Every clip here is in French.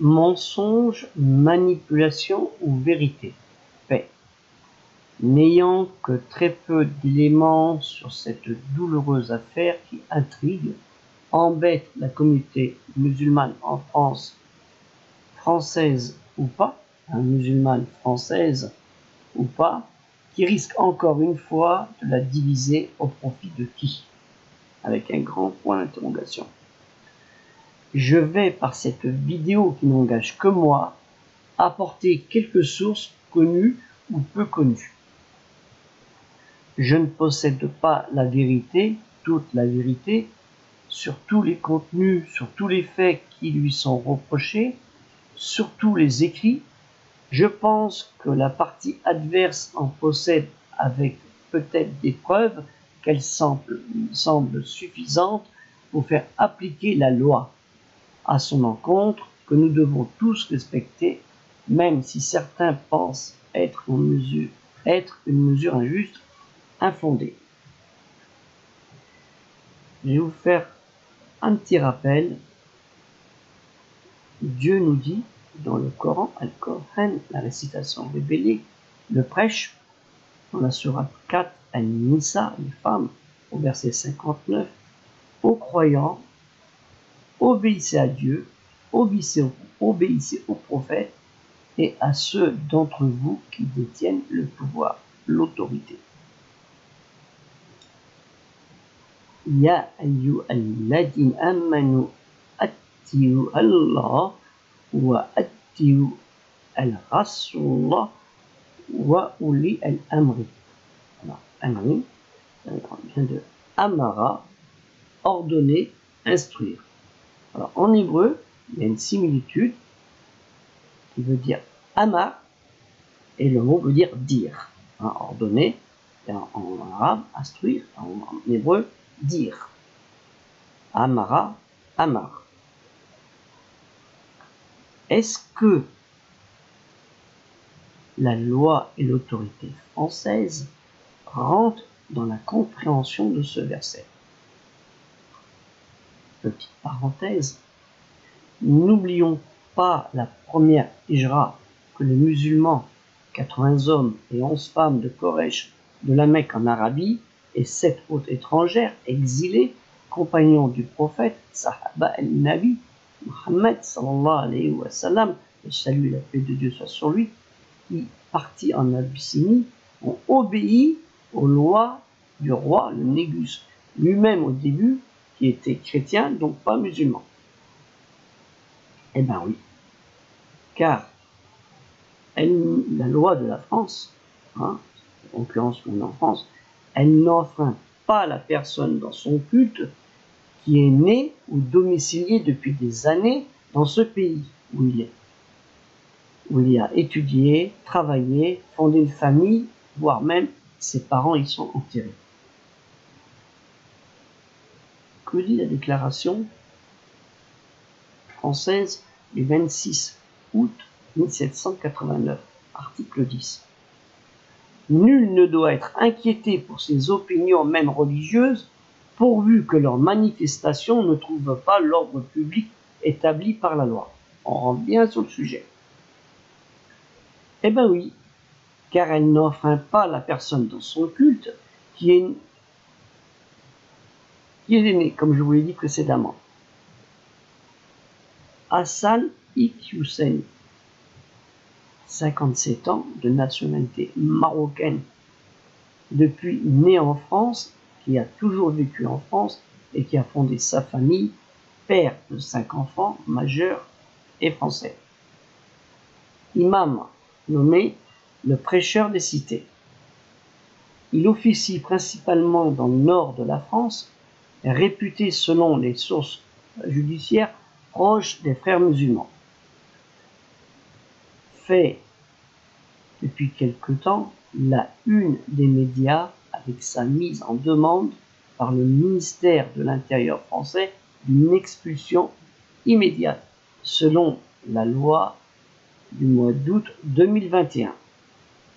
Mensonge, manipulation ou vérité? Fait. N'ayant que très peu d'éléments sur cette douloureuse affaire qui intrigue, embête la communauté musulmane en France, française ou pas, musulmane française ou pas, qui risque encore une fois de la diviser au profit de qui? Avec un grand point d'interrogation. Je vais, par cette vidéo qui n'engage que moi, apporter quelques sources connues ou peu connues. Je ne possède pas la vérité, toute la vérité, sur tous les contenus, sur tous les faits qui lui sont reprochés, sur tous les écrits. Je pense que la partie adverse en possède avec peut-être des preuves qu'elles semblent suffisantes pour faire appliquer la loi à son encontre, que nous devons tous respecter, même si certains pensent être une mesure injuste, infondée. Je vais vous faire un petit rappel. Dieu nous dit dans le Coran, Al-Coran, la récitation révélée, le prêche, dans la sourate 4, An-Nisa, les femmes, au verset 59, aux croyants, obéissez à Dieu, obéissez aux prophètes et à ceux d'entre vous qui détiennent le pouvoir, l'autorité. Ya ayyuhalladhina amanu atti'u Allah wa atti'u al-rasulullah wa uli al-amri. Alors, amri, ça vient de amara, ordonner, instruire. Alors, en hébreu, il y a une similitude qui veut dire amar, et le mot veut dire dire. Ordonner, en arabe, instruire, en hébreu, dire. Amara, amar. Est-ce que la loi et l'autorité française rentrent dans la compréhension de ce verset? Petite parenthèse, n'oublions pas la première hijra que les musulmans, 80 hommes et 11 femmes de Koresh, de la Mecque en Arabie, et 7 autres étrangères exilées, compagnons du prophète, Sahaba al-Nabi, Muhammad sallallahu alayhi wa sallam, le salut et la paix de Dieu soit sur lui, qui partit en Abyssinie, ont obéi aux lois du roi, le Négus, lui-même au début, qui était chrétien, donc pas musulman. Eh bien oui, car la loi de la France, en l'occurrence en France, elle n'enfreint pas la personne dans son culte qui est né ou domicilié depuis des années dans ce pays où il a étudié, travaillé, fondé une famille, voire même ses parents y sont enterrés. Que dit la déclaration française du 26 août 1789, article 10. Nul ne doit être inquiété pour ses opinions, même religieuses, pourvu que leurs manifestations ne trouvent pas l'ordre public établi par la loi. On rentre bien sur le sujet. Eh bien oui, car elle n'enfreint pas la personne dans son culte qui est né, comme je vous l'ai dit précédemment. Hassan Iqiyoussen, 57 ans, de nationalité marocaine, depuis né en France, qui a toujours vécu en France et qui a fondé sa famille, père de 5 enfants, majeurs et français. Imam, nommé le prêcheur des cités. Il officie principalement dans le nord de la France, réputé selon les sources judiciaires proche des frères musulmans. Fait depuis quelque temps la une des médias avec sa mise en demande par le ministère de l'Intérieur français d'une expulsion immédiate, selon la loi du mois d'août 2021,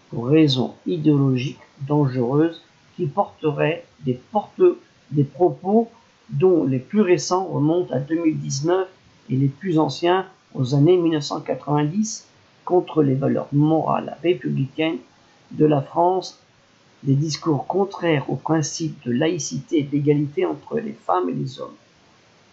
pour raisons idéologiques dangereuses qui porteraient des propos dont les plus récents remontent à 2019 et les plus anciens aux années 1990 contre les valeurs morales républicaines de la France, des discours contraires aux principes de laïcité et d'égalité entre les femmes et les hommes.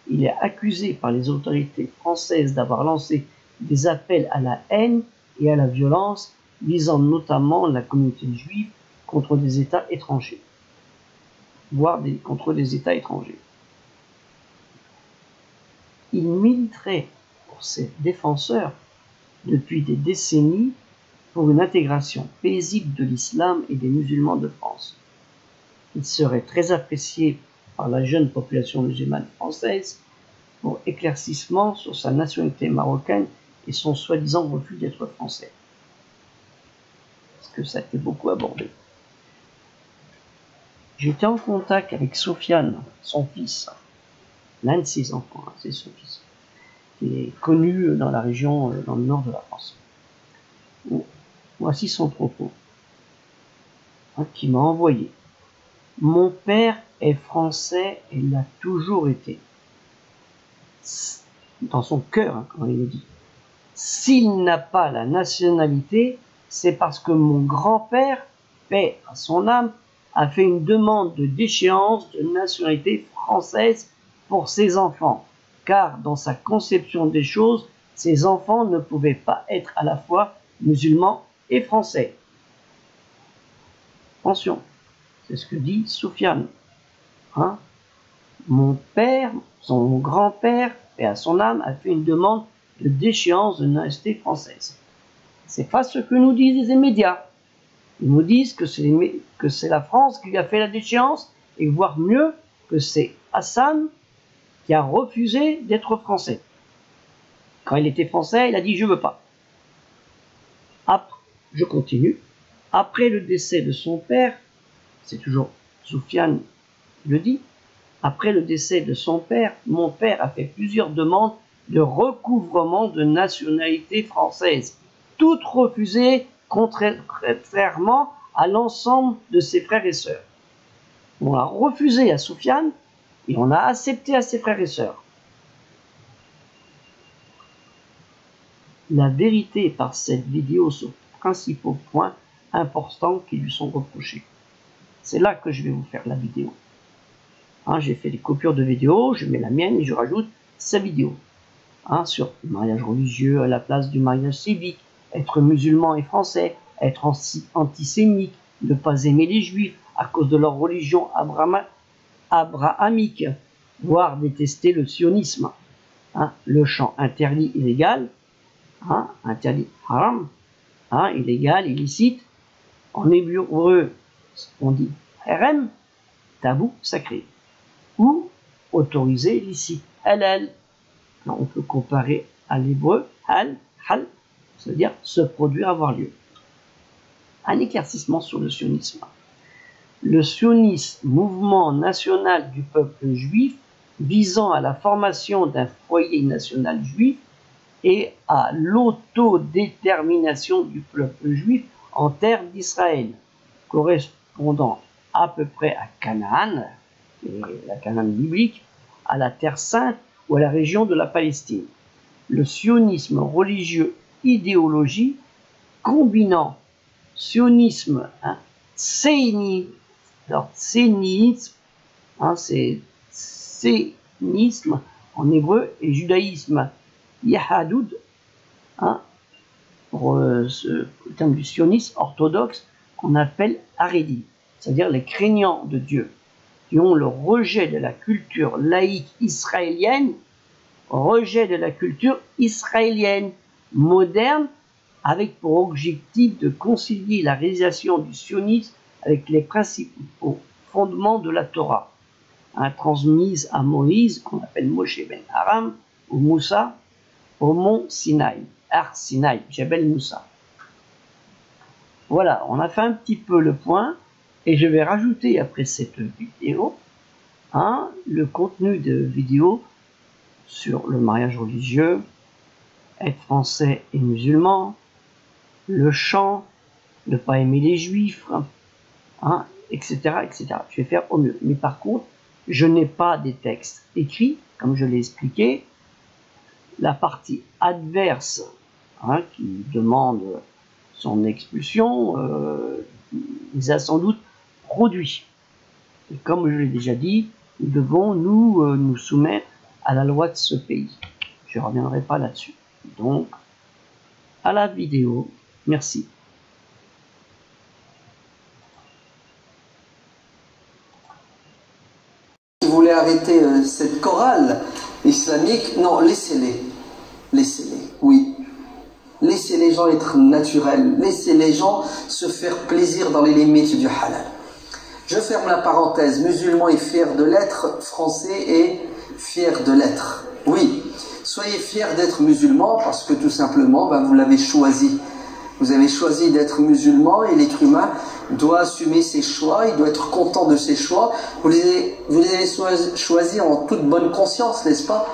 Il est accusé par les autorités françaises d'avoir lancé des appels à la haine et à la violence, visant notamment la communauté juive contre des États étrangers, voire contre des États étrangers. Il militerait pour ses défenseurs depuis des décennies pour une intégration paisible de l'islam et des musulmans de France. Il serait très apprécié par la jeune population musulmane française pour éclaircissement sur sa nationalité marocaine et son soi-disant refus d'être français. Parce que ça a été beaucoup abordé. J'étais en contact avec Sofiane, son fils, l'un de ses enfants, c'est son fils, qui est connu dans la région, dans le nord de la France. Voici son propos, qui m'a envoyé. Mon père est français et l'a toujours été. Dans son cœur, quand il le dit. S'il n'a pas la nationalité, c'est parce que mon grand-père, paix à son âme, a fait une demande de déchéance de nationalité française pour ses enfants, car dans sa conception des choses, ses enfants ne pouvaient pas être à la fois musulmans et français. Attention, c'est ce que dit Soufiane. Mon père, son grand-père, et à son âme, a fait une demande de déchéance de nationalité française. C'est pas ce que nous disent les médias. Ils nous disent que c'est la France qui a fait la déchéance, et voire mieux, que c'est Hassan qui a refusé d'être français. Quand il était français, il a dit « je veux pas ». Je continue. Après le décès de son père, c'est toujours Soufiane qui le dit, après le décès de son père, mon père a fait plusieurs demandes de recouvrement de nationalité française, toutes refusées contrairement à l'ensemble de ses frères et sœurs. On a refusé à Soufiane et on a accepté à ses frères et sœurs. La vérité par cette vidéo sur principaux points importants qui lui sont reprochés. C'est là que je vais vous faire la vidéo. J'ai fait des coupures de vidéos, je mets la mienne et je rajoute sa vidéo. Sur le mariage religieux à la place du mariage civique, être musulman et français, être antisémite, ne pas aimer les juifs à cause de leur religion abrahamique, voire détester le sionisme. Le chant interdit, illégal, interdit, haram, illégal, illicite. En hébreu, on dit harem, tabou, sacré, ou autorisé, licite, halal. Alors, on peut comparer à l'hébreu, hal, c'est-à-dire se produire, avoir lieu. Un éclaircissement sur le sionisme. Le sionisme, mouvement national du peuple juif, visant à la formation d'un foyer national juif et à l'autodétermination du peuple juif en terre d'Israël, correspondant à peu près à Canaan, la Canaan biblique, à la Terre Sainte ou à la région de la Palestine. Le sionisme religieux idéologie combinant sionisme, sénisme, c'est sénisme en hébreu, et judaïsme, yahadoud, pour le terme du sionisme orthodoxe qu'on appelle haredi, c'est-à-dire les craignants de Dieu, qui ont le rejet de la culture laïque israélienne, moderne, avec pour objectif de concilier la réalisation du sionisme avec les principaux fondements de la Torah, transmise à Moïse, qu'on appelle Moshe ben Aram, ou Moussa, au mont Sinaï, Har Sinaï, Jebel Moussa. Voilà, on a fait un petit peu le point, et je vais rajouter après cette vidéo le contenu de vidéo sur le mariage religieux, être français et musulman, le chant, ne pas aimer les juifs, etc., etc. Je vais faire au mieux. Mais par contre, je n'ai pas des textes écrits, comme je l'ai expliqué. la partie adverse, hein, qui demande son expulsion, les a sans doute produits. Et comme je l'ai déjà dit, nous devons nous soumettre à la loi de ce pays. Je ne reviendrai pas là-dessus. Donc, à la vidéo. Merci. Vous voulez arrêter cette chorale islamique? Non, laissez-les. Laissez-les, oui. Laissez les gens être naturels. Laissez les gens se faire plaisir dans les limites du halal. Je ferme la parenthèse. Musulman est fier de l'être, français est fier de l'être. Oui, soyez fiers d'être musulman parce que tout simplement, vous l'avez choisi. Vous avez choisi d'être musulman et l'être humain doit assumer ses choix, il doit être content de ses choix. Vous les avez choisis en toute bonne conscience, n'est-ce pas?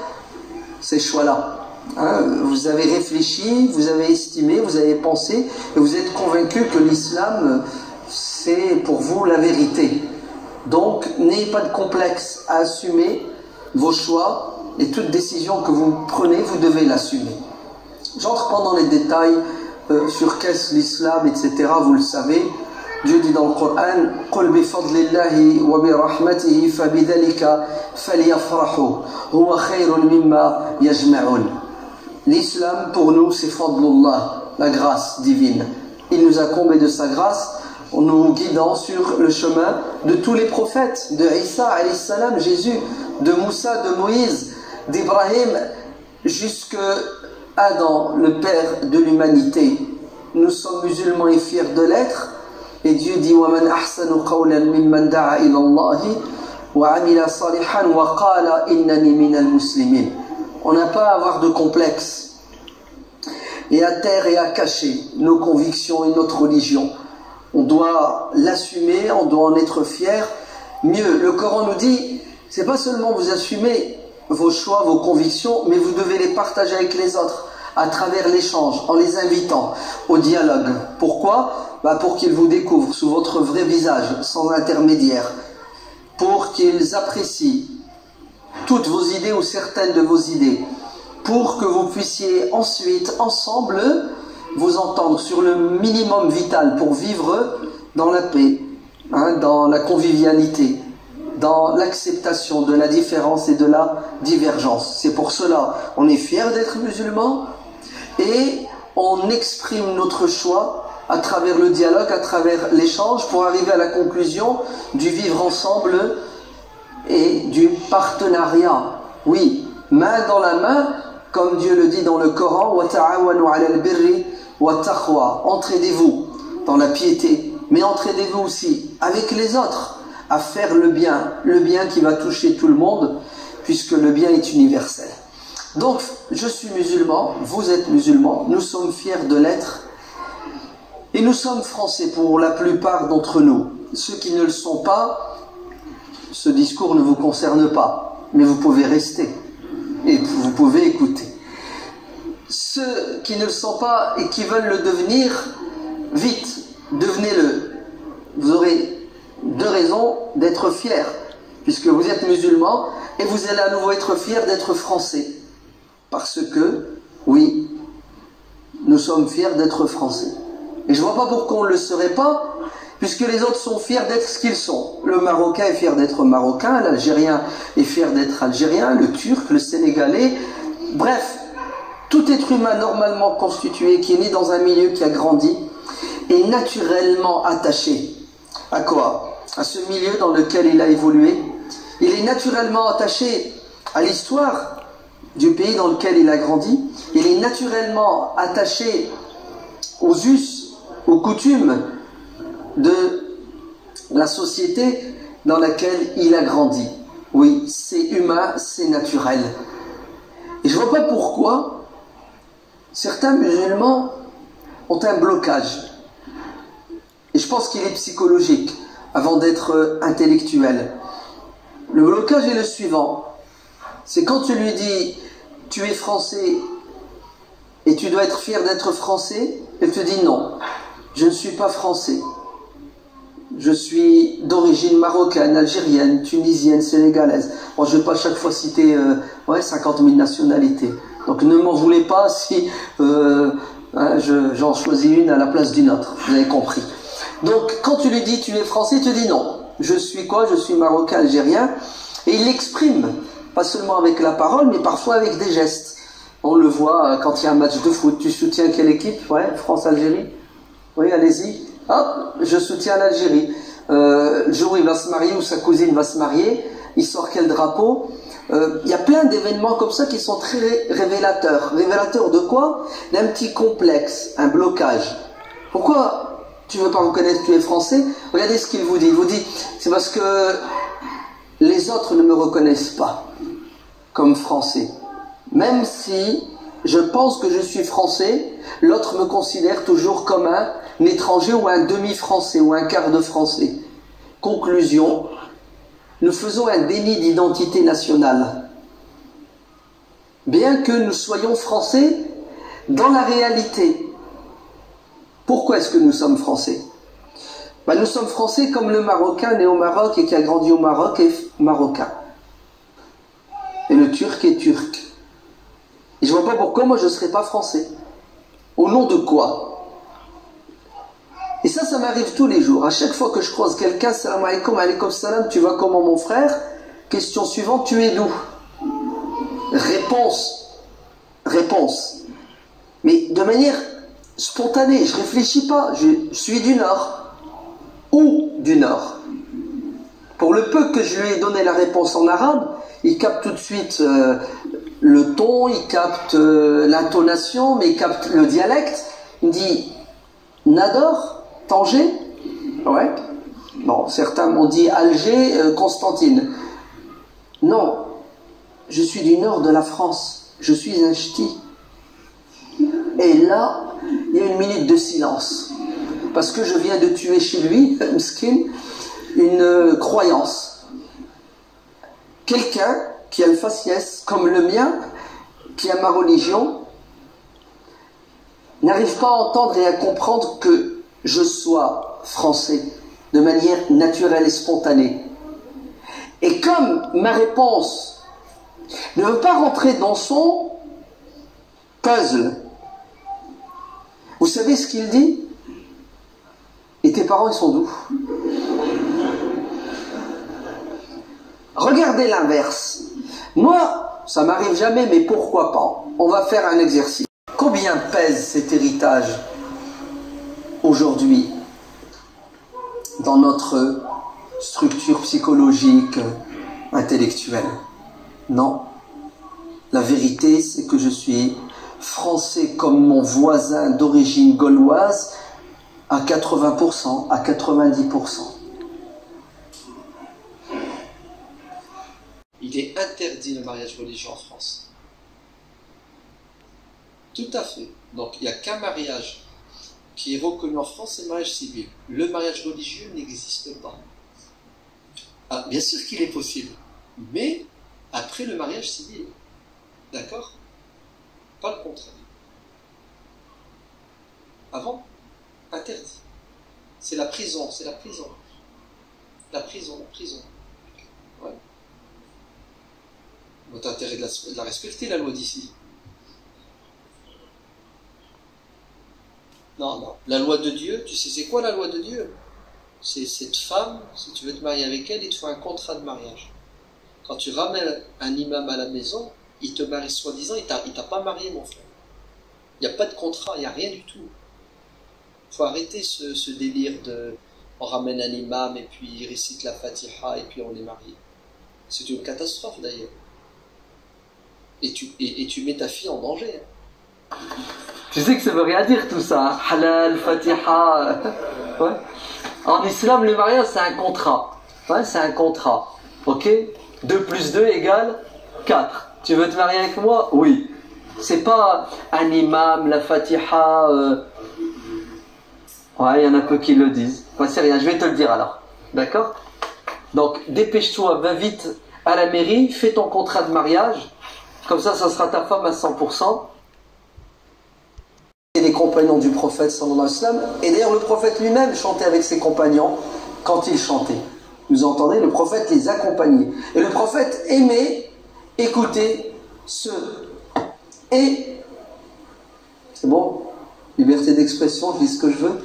Ces choix-là. Hein, vous avez réfléchi, vous avez estimé, vous avez pensé et vous êtes convaincu que l'islam, c'est pour vous la vérité. Donc, n'ayez pas de complexe à assumer vos choix et toute décision que vous prenez, vous devez l'assumer. J'entre pas dans les détails sur qu'est-ce l'islam, etc. Vous le savez. Dieu dit dans le Coran, قُلْ بِفَضْلِ اللَّهِ وَبِرَحْمَتِهِ فَبِذَلِكَ فَلْيَفْرَحُوا هُوَ خَيْرٌ مِمَّا يَجْمَعُونَ. L'islam pour nous c'est fadlullah, la grâce divine. Il nous a comblé de sa grâce en nous guidant sur le chemin de tous les prophètes, de Isa alayhi salam, Jésus, de Moussa, de Moïse, d'Ibrahim, jusqu'à Adam, le père de l'humanité. Nous sommes musulmans et fiers de l'être. Et Dieu dit وَمَنْ أَحْسَنُ قَوْلًا مِمَّنْ دَعَا إِلَى اللَّهِ وَعَمِلَ صَالِحًا وَقَالَ إِنَّنِي مِنَ الْمُسْلِمِينَ. On n'a pas à avoir de complexe et à taire et à cacher nos convictions et notre religion. On doit l'assumer, on doit en être fier. Mieux, le Coran nous dit, c'est pas seulement vous assumez vos choix, vos convictions, mais vous devez les partager avec les autres à travers l'échange, en les invitant au dialogue. Pourquoi? Pour qu'ils vous découvrent sous votre vrai visage, sans intermédiaire, pour qu'ils apprécient toutes vos idées ou certaines de vos idées, pour que vous puissiez ensuite, ensemble, vous entendre sur le minimum vital pour vivre dans la paix, hein, dans la convivialité, dans l'acceptation de la différence et de la divergence. C'est pour cela on est fier d'être musulman et on exprime notre choix à travers le dialogue, à travers l'échange, pour arriver à la conclusion du vivre ensemble et du partenariat. Oui, main dans la main, comme Dieu le dit dans le Coran, وَتَعَوَنُوا عَلَى الْبِرِّ وَالتَّقْوَى. Entraidez-vous dans la piété, mais entraidez-vous aussi avec les autres à faire le bien qui va toucher tout le monde, puisque le bien est universel. Donc, je suis musulman, vous êtes musulman, nous sommes fiers de l'être, et nous sommes français pour la plupart d'entre nous. Ceux qui ne le sont pas, ce discours ne vous concerne pas, mais vous pouvez rester et vous pouvez écouter. Ceux qui ne le sont pas et qui veulent le devenir, vite, devenez-le. Vous aurez deux raisons d'être fiers, puisque vous êtes musulman et vous allez à nouveau être fiers d'être français. Parce que, oui, nous sommes fiers d'être français. Et je ne vois pas pourquoi on ne le serait pas, puisque les autres sont fiers d'être ce qu'ils sont. Le Marocain est fier d'être Marocain, l'Algérien est fier d'être Algérien, le Turc, le Sénégalais. Bref, tout être humain normalement constitué, qui est né dans un milieu qui a grandi, est naturellement attaché. À quoi? À ce milieu dans lequel il a évolué. Il est naturellement attaché à l'histoire du pays dans lequel il a grandi. Il est naturellement attaché aux us, aux coutumes de la société dans laquelle il a grandi. Oui, c'est humain, c'est naturel. Et je ne vois pas pourquoi certains musulmans ont un blocage. Et je pense qu'il est psychologique avant d'être intellectuel. Le blocage est le suivant. C'est quand tu lui dis « tu es français et tu dois être fier d'être français », elle te dit « non, je ne suis pas français. Je suis d'origine marocaine, algérienne, tunisienne, sénégalaise. » Bon, je ne vais pas chaque fois citer 50 000 nationalités. Donc ne m'en voulez pas si j'en choisis une à la place d'une autre. Vous avez compris. Donc quand tu lui dis tu es français, il te dit non. Je suis quoi? Je suis marocain, algérien. Et il l'exprime, pas seulement avec la parole, mais parfois avec des gestes. On le voit quand il y a un match de foot. Tu soutiens quelle équipe? Ouais, France-Algérie. Oui, allez-y. Hop, je soutiens l'Algérie. Le jour où il va se marier, ou sa cousine va se marier, il sort quel drapeau? Il y a plein d'événements comme ça qui sont très révélateurs. Révélateurs de quoi? D'un petit complexe, un blocage. Pourquoi tu ne veux pas reconnaître que tu es français? Regardez ce qu'il vous dit. Il vous dit, c'est parce que les autres ne me reconnaissent pas comme français. Même si je pense que je suis français, l'autre me considère toujours comme un étranger ou un demi-français ou un quart de français. Conclusion, nous faisons un déni d'identité nationale. Bien que nous soyons français dans la réalité. Pourquoi est-ce que nous sommes français? Nous sommes français comme le Marocain né au Maroc et qui a grandi au Maroc est marocain. Et le Turc est turc. Et je ne vois pas pourquoi moi je ne serais pas français. Au nom de quoi? Et ça m'arrive tous les jours. À chaque fois que je croise quelqu'un, salam alaikum, alaikum salam, tu vas comment mon frère? Question suivante, tu es d'où? Réponse. Mais de manière spontanée, je ne réfléchis pas, je suis du Nord. Où du Nord? Pour le peu que je lui ai donné la réponse en arabe, il capte tout de suite le ton, il capte l'intonation, mais il capte le dialecte. Il me dit Nador, Tanger? Ouais. Bon, certains m'ont dit Alger, Constantine. Non, je suis du nord de la France. Je suis un ch'ti. Et là, il y a une minute de silence. Parce que je viens de tuer chez lui, Mskin, une croyance. Quelqu'un qui a le faciès comme le mien, qui a ma religion, n'arrive pas à entendre et à comprendre que je sois français de manière naturelle et spontanée. Et comme ma réponse ne veut pas rentrer dans son puzzle, vous savez ce qu'il dit? Et tes parents, ils sont d'où? Regardez l'inverse. Moi, ça m'arrive jamais, mais pourquoi pas? On va faire un exercice. Combien pèse cet héritage aujourd'hui dans notre structure psychologique, intellectuelle? Non. La vérité, c'est que je suis français comme mon voisin d'origine gauloise à 80%, à 90%. Il est interdit le mariage religieux en France. Tout à fait. Donc il n'y a qu'un mariage qui est reconnu en France, c'est le mariage civil. Le mariage religieux n'existe pas. Ah, bien sûr qu'il est possible, mais après le mariage civil. D'accord? Pas le contraire. Avant, interdit. C'est la prison, c'est la prison. La prison. Ouais. On a intérêt de la respecter, la loi d'ici. Non. La loi de Dieu, tu sais c'est quoi la loi de Dieu? C'est cette femme, si tu veux te marier avec elle, il te faut un contrat de mariage. Quand tu ramènes un imam à la maison, il te marie soi-disant, il t'a pas marié, mon frère. Il n'y a pas de contrat, il n'y a rien du tout. Il faut arrêter ce délire de on ramène un imam et puis il récite la Fatiha et puis on est marié. C'est une catastrophe d'ailleurs. Et tu mets ta fille en danger. Tu sais que ça veut rien dire tout ça, hein? Halal, Fatiha. Ouais. En islam, le mariage c'est un contrat. Ouais, c'est un contrat. Ok? 2 plus 2 égale 4. Tu veux te marier avec moi? Oui. C'est pas un imam, la Fatiha. Ouais, il y en a peu qui le disent. Ouais, c'est rien, je vais te le dire alors. D'accord? Donc, dépêche-toi, va vite à la mairie, fais ton contrat de mariage. Comme ça sera ta femme à 100%. Et les compagnons du prophète sallallahu alayhi wa sallam. Et d'ailleurs, le prophète lui-même chantait avec ses compagnons quand il chantait. Vous entendez? Le prophète les accompagnait. Et le prophète aimait écouter ceux Et, c'est bon, liberté d'expression, je dis ce que je veux.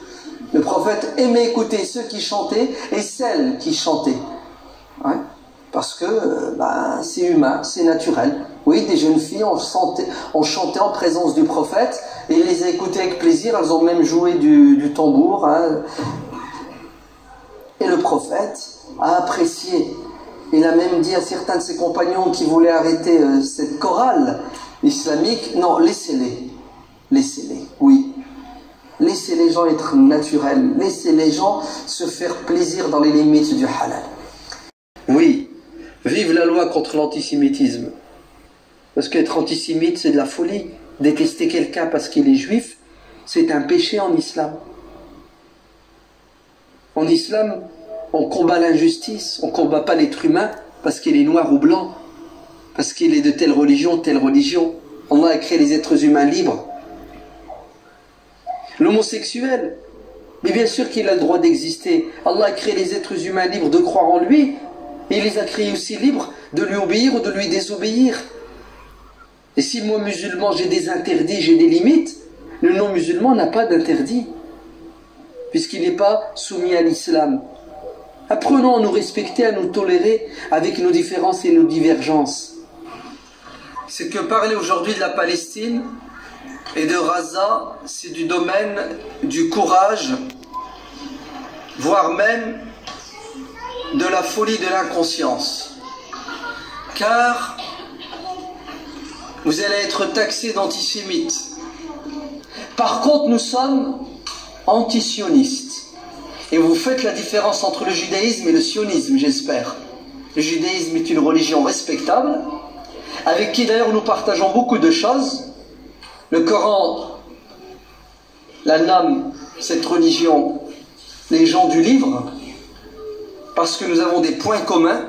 Le prophète aimait écouter ceux qui chantaient et celles qui chantaient. Ouais. Parce que c'est humain, c'est naturel. Oui, des jeunes filles ont chanté en présence du prophète et il les a écoutées avec plaisir, elles ont même joué du tambour. Hein. Et le prophète a apprécié. Il a même dit à certains de ses compagnons qui voulaient arrêter cette chorale islamique, non, laissez-les. Laissez-les, oui. Laissez les gens être naturels. Laissez les gens se faire plaisir dans les limites du halal. Oui, vive la loi contre l'antisémitisme. Parce qu'être antisémite, c'est de la folie. Détester quelqu'un parce qu'il est juif, c'est un péché en islam. En islam, on combat l'injustice, on ne combat pas l'être humain parce qu'il est noir ou blanc, parce qu'il est de telle religion, telle religion. On a créé les êtres humains libres. L'homosexuel, mais bien sûr qu'il a le droit d'exister. Allah a créé les êtres humains libres de croire en lui, et il les a créés aussi libres de lui obéir ou de lui désobéir. Et si moi, musulman, j'ai des interdits, j'ai des limites, le non-musulman n'a pas d'interdit, puisqu'il n'est pas soumis à l'islam. Apprenons à nous respecter, à nous tolérer avec nos différences et nos divergences. C'est que parler aujourd'hui de la Palestine et de Gaza, c'est du domaine du courage, voire même de la folie de l'inconscience. Car vous allez être taxés d'antisémites. Par contre, nous sommes anti-sionistes. Et vous faites la différence entre le judaïsme et le sionisme, j'espère. Le judaïsme est une religion respectable, avec qui d'ailleurs nous partageons beaucoup de choses. Le Coran la nomme, cette religion, les gens du livre, parce que nous avons des points communs.